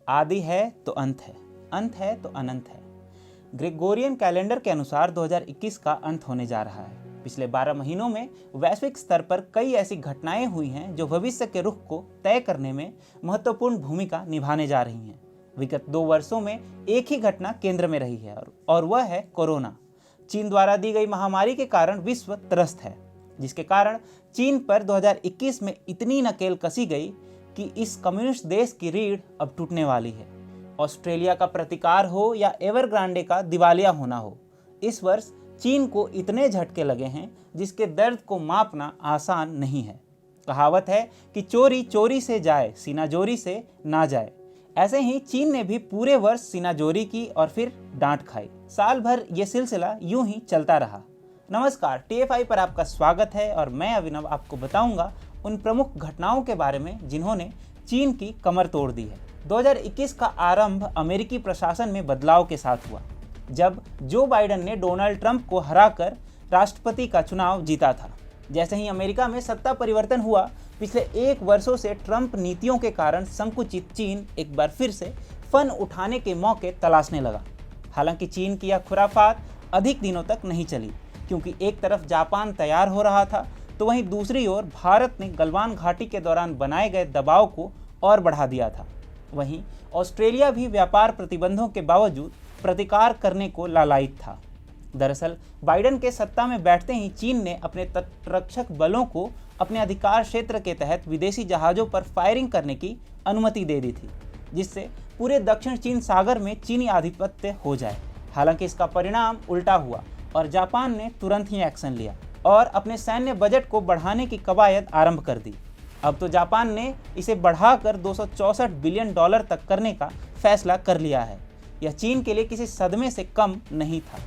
आदि है तो अंत है तो अनंत है। ग्रेगोरियन कैलेंडर के अनुसार 2021 का अंत होने जा रहा है। पिछले 12 महीनों में वैश्विक स्तर पर कई ऐसी घटनाएं हुई हैं जो भविष्य के रुख को तय करने में महत्वपूर्ण भूमिका निभाने जा रही हैं। विगत 2 वर्षों में एक ही घटना केंद्र में रही है और वह है कोरोना। चीन द्वारा दी गई महामारी के कारण विश्व त्रस्त है, जिसके कारण चीन पर 2021 में इतनी नकेल कसी गई कि इस कम्युनिस्ट देश की रीढ़ अब टूटने वाली है। ऑस्ट्रेलिया का प्रतिकार हो या एवरग्रांडे का दिवालिया होना हो, इस वर्ष चीन को इतने झटके लगे हैं जिसके दर्द को मापना आसान नहीं है। कहावत है कि चोरी चोरी से जाए, सीना जोरी से ना जाए। ऐसे ही चीन ने भी पूरे वर्ष सीना जोरी की और फिर डांट खाई। साल भर ये सिलसिला यूं ही चलता रहा। नमस्कार, TFI पर आपका स्वागत है और मैं अभिनव आपको बताऊंगा उन प्रमुख घटनाओं के बारे में जिन्होंने चीन की कमर तोड़ दी है। 2021 का आरंभ अमेरिकी प्रशासन में बदलाव के साथ हुआ, जब जो बाइडेन ने डोनाल्ड ट्रंप को हराकर राष्ट्रपति का चुनाव जीता था। जैसे ही अमेरिका में सत्ता परिवर्तन हुआ, पिछले 1 वर्षों से ट्रंप नीतियों के कारण संकुचित चीन एक बार फिर से फन उठाने के मौके तलाशने लगा। हालांकि चीन की यह खुराफात अधिक दिनों तक नहीं चली, क्योंकि एक तरफ जापान तैयार हो रहा था तो वहीं दूसरी ओर भारत ने गलवान घाटी के दौरान बनाए गए दबाव को और बढ़ा दिया था। वहीं ऑस्ट्रेलिया भी व्यापार प्रतिबंधों के बावजूद प्रतिकार करने को लालायित था। दरअसल बाइडेन के सत्ता में बैठते ही चीन ने अपने तटरक्षक बलों को अपने अधिकार क्षेत्र के तहत विदेशी जहाज़ों पर फायरिंग करने की अनुमति दे दी थी, जिससे पूरे दक्षिण चीन सागर में चीनी आधिपत्य हो जाए। हालांकि इसका परिणाम उल्टा हुआ और जापान ने तुरंत ही एक्शन लिया और अपने सैन्य बजट को बढ़ाने की कवायद आरंभ कर दी। अब तो जापान ने इसे बढ़ाकर $264 बिलियन तक करने का फैसला कर लिया है। यह चीन के लिए किसी सदमे से कम नहीं था।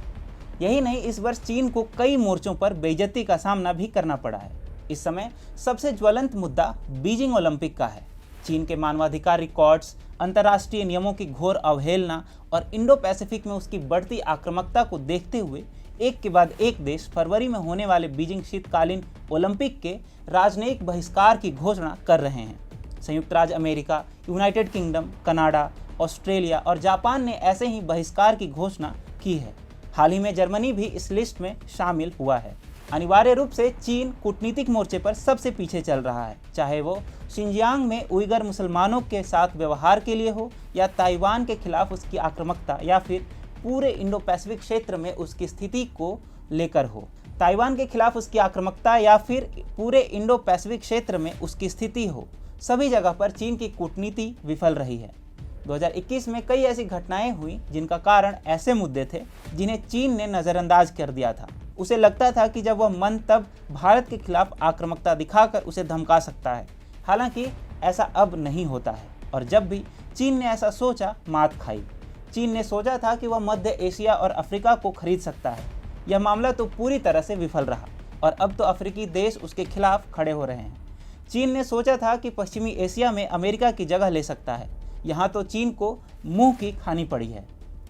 यही नहीं, इस वर्ष चीन को कई मोर्चों पर बेइज्जती का सामना भी करना पड़ा है। इस समय सबसे ज्वलंत मुद्दा बीजिंग ओलंपिक का है। चीन के मानवाधिकार रिकॉर्ड्स, अंतर्राष्ट्रीय नियमों की घोर अवहेलना और इंडो पैसिफिक में उसकी बढ़ती आक्रामकता को देखते हुए एक के बाद एक देश फरवरी में होने वाले बीजिंग शीतकालीन ओलंपिक के राजनयिक बहिष्कार की घोषणा कर रहे हैं। संयुक्त राज्य America, United kingdom, Canada, Australia और जापान ने ऐसे ही बहिष्कार की घोषणा की है। हाल ही में जर्मनी भी इस लिस्ट में शामिल हुआ है। अनिवार्य रूप से चीन कूटनीतिक मोर्चे पर सबसे पीछे चल रहा है, चाहे वो शिनजियांग में उइगर मुसलमानों के साथ व्यवहार के लिए हो, या ताइवान के खिलाफ उसकी आक्रामकता, या फिर पूरे इंडो पैसिफिक क्षेत्र में उसकी स्थिति को लेकर हो। ताइवान के खिलाफ उसकी आक्रामकता या फिर पूरे इंडो पैसिफिक क्षेत्र में उसकी स्थिति हो, सभी जगह पर चीन की कूटनीति विफल रही है। 2021 में कई ऐसी घटनाएं हुई जिनका कारण ऐसे मुद्दे थे जिन्हें चीन ने नज़रअंदाज कर दिया था। उसे लगता था कि जब वह मन तब भारत के खिलाफ आक्रामकता दिखाकर उसे धमका सकता है। हालांकि ऐसा अब नहीं होता है और जब भी चीन ने ऐसा सोचा, मात खाई। चीन ने सोचा था कि वह मध्य एशिया और अफ्रीका को खरीद सकता है। यह मामला तो पूरी तरह से विफल रहा और अब तो अफ्रीकी देश उसके खिलाफ खड़े हो रहे हैं। चीन ने सोचा था कि पश्चिमी एशिया में अमेरिका की जगह ले सकता है। यहाँ तो चीन को मुंह की खानी पड़ी है।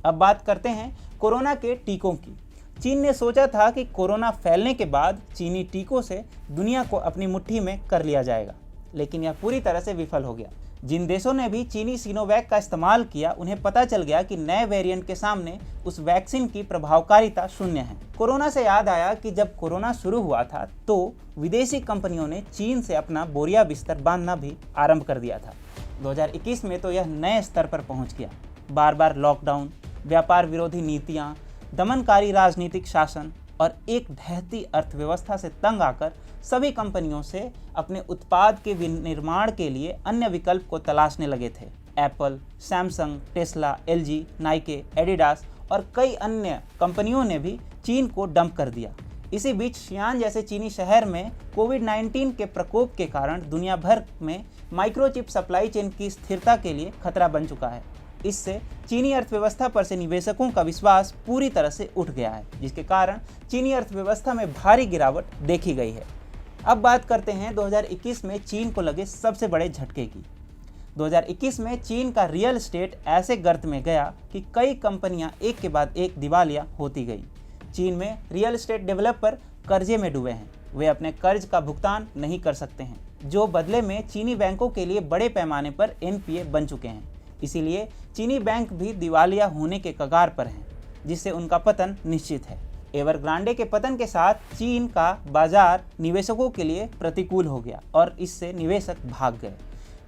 अब बात करते हैं कोरोना के टीकों की। चीन ने सोचा था कि कोरोना फैलने के बाद चीनी टीकों से दुनिया को अपनी मुट्ठी में कर लिया जाएगा, लेकिन यह पूरी तरह से विफल हो गया। जिन देशों ने भी चीनी सिनोवैक का इस्तेमाल किया, उन्हें पता चल गया कि नए वेरिएंट के सामने उस वैक्सीन की प्रभावकारिता शून्य है। कोरोना से याद आया कि जब कोरोना शुरू हुआ था तो विदेशी कंपनियों ने चीन से अपना बोरिया बिस्तर बांधना भी आरंभ कर दिया था। 2021 में तो यह नए स्तर पर पहुंच गया। बार बार लॉकडाउन, व्यापार विरोधी नीतियां, दमनकारी राजनीतिक शासन और एक ढहती अर्थव्यवस्था से तंग आकर सभी कंपनियों से अपने उत्पाद के विनिर्माण के लिए अन्य विकल्प को तलाशने लगे थे। Apple, Samsung, Tesla, LG, Nike, Adidas और कई अन्य कंपनियों ने भी चीन को डंप कर दिया। इसी बीच शियान जैसे चीनी शहर में कोविड-19 के प्रकोप के कारण दुनिया भर में माइक्रोचिप सप्लाई चेन की स्थिरता के लिए खतरा बन चुका है। इससे चीनी अर्थव्यवस्था पर से निवेशकों का विश्वास पूरी तरह से उठ गया है, जिसके कारण चीनी अर्थव्यवस्था में भारी गिरावट देखी गई है। अब बात करते हैं 2021 में चीन को लगे सबसे बड़े झटके की। 2021 में चीन का रियल एस्टेट ऐसे गर्त में गया कि कई कंपनियां एक के बाद एक दिवालिया होती गई। चीन में रियल एस्टेट डेवलपर कर्जे में डूबे हैं। वे अपने कर्ज का भुगतान नहीं कर सकते हैं, जो बदले में चीनी बैंकों के लिए बड़े पैमाने पर NPA बन चुके हैं। इसीलिए चीनी बैंक भी दिवालिया होने के कगार पर हैं, जिससे उनका पतन निश्चित है। एवरग्रांडे के पतन के साथ चीन का बाजार निवेशकों के लिए प्रतिकूल हो गया और इससे निवेशक भाग गए।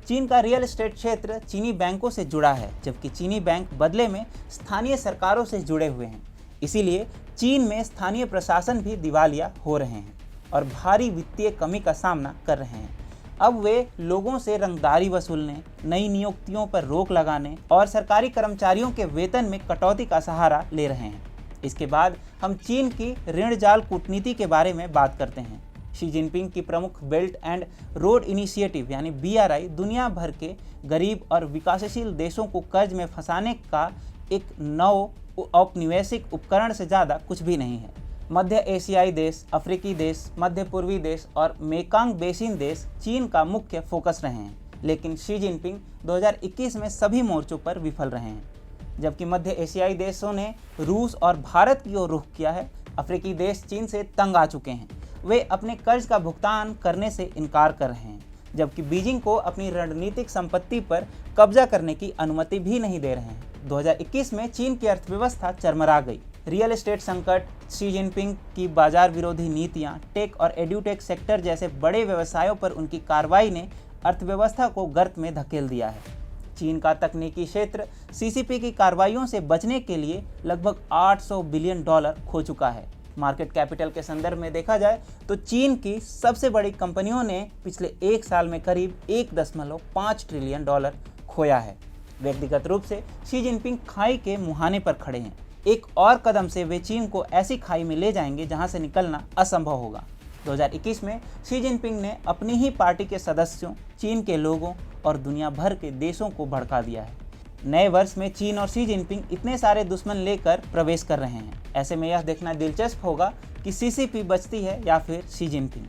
चीन का रियल एस्टेट क्षेत्र चीनी बैंकों से जुड़ा है, जबकि चीनी बैंक बदले में स्थानीय सरकारों से जुड़े हुए हैं। इसीलिए चीन में स्थानीय प्रशासन भी दिवालिया हो रहे हैं और भारी वित्तीय कमी का सामना कर रहे हैं। अब वे लोगों से रंगदारी वसूलने, नई नियुक्तियों पर रोक लगाने और सरकारी कर्मचारियों के वेतन में कटौती का सहारा ले रहे हैं। इसके बाद हम चीन की ऋण जाल कूटनीति के बारे में बात करते हैं। शी जिनपिंग की प्रमुख बेल्ट एंड रोड इनिशिएटिव यानी BRI दुनिया भर के गरीब और विकासशील देशों को कर्ज में फंसाने का एक नव औपनिवेशिक उपकरण से ज़्यादा कुछ भी नहीं है। मध्य एशियाई देश, अफ्रीकी देश, मध्य पूर्वी देश और मेकांग बेसिन देश चीन का मुख्य फोकस रहे हैं, लेकिन शी जिनपिंग 2021 में सभी मोर्चों पर विफल रहे हैं। जबकि मध्य एशियाई देशों ने रूस और भारत की ओर रुख किया है, अफ्रीकी देश चीन से तंग आ चुके हैं। वे अपने कर्ज का भुगतान करने से इनकार कर रहे हैं, जबकि बीजिंग को अपनी रणनीतिक संपत्ति पर कब्जा करने की अनुमति भी नहीं दे रहे हैं। 2021 में चीन की अर्थव्यवस्था चरमरा गई। रियल एस्टेट संकट, शी जिनपिंग की बाजार विरोधी नीतियां, टेक और एड्यूटेक सेक्टर जैसे बड़े व्यवसायों पर उनकी कार्रवाई ने अर्थव्यवस्था को गर्त में धकेल दिया है। चीन का तकनीकी क्षेत्र CCP की कार्रवाइयों से बचने के लिए लगभग $800 बिलियन खो चुका है। मार्केट कैपिटल के संदर्भ में देखा जाए तो चीन की सबसे बड़ी कंपनियों ने पिछले एक साल में करीब $1.5 ट्रिलियन खोया है। व्यक्तिगत रूप से शी जिनपिंग खाई के मुहाने पर खड़े हैं। एक और कदम से वे चीन को ऐसी खाई में ले जाएंगे जहां से निकलना असंभव होगा। 2021 में शी जिनपिंग ने अपनी ही पार्टी के सदस्यों, चीन के लोगों और दुनिया भर के देशों को भड़का दिया है। नए वर्ष में चीन और शी जिनपिंग इतने सारे दुश्मन लेकर प्रवेश कर रहे हैं। ऐसे में यह देखना दिलचस्प होगा कि CCP बचती है या फिर शी जिनपिंग।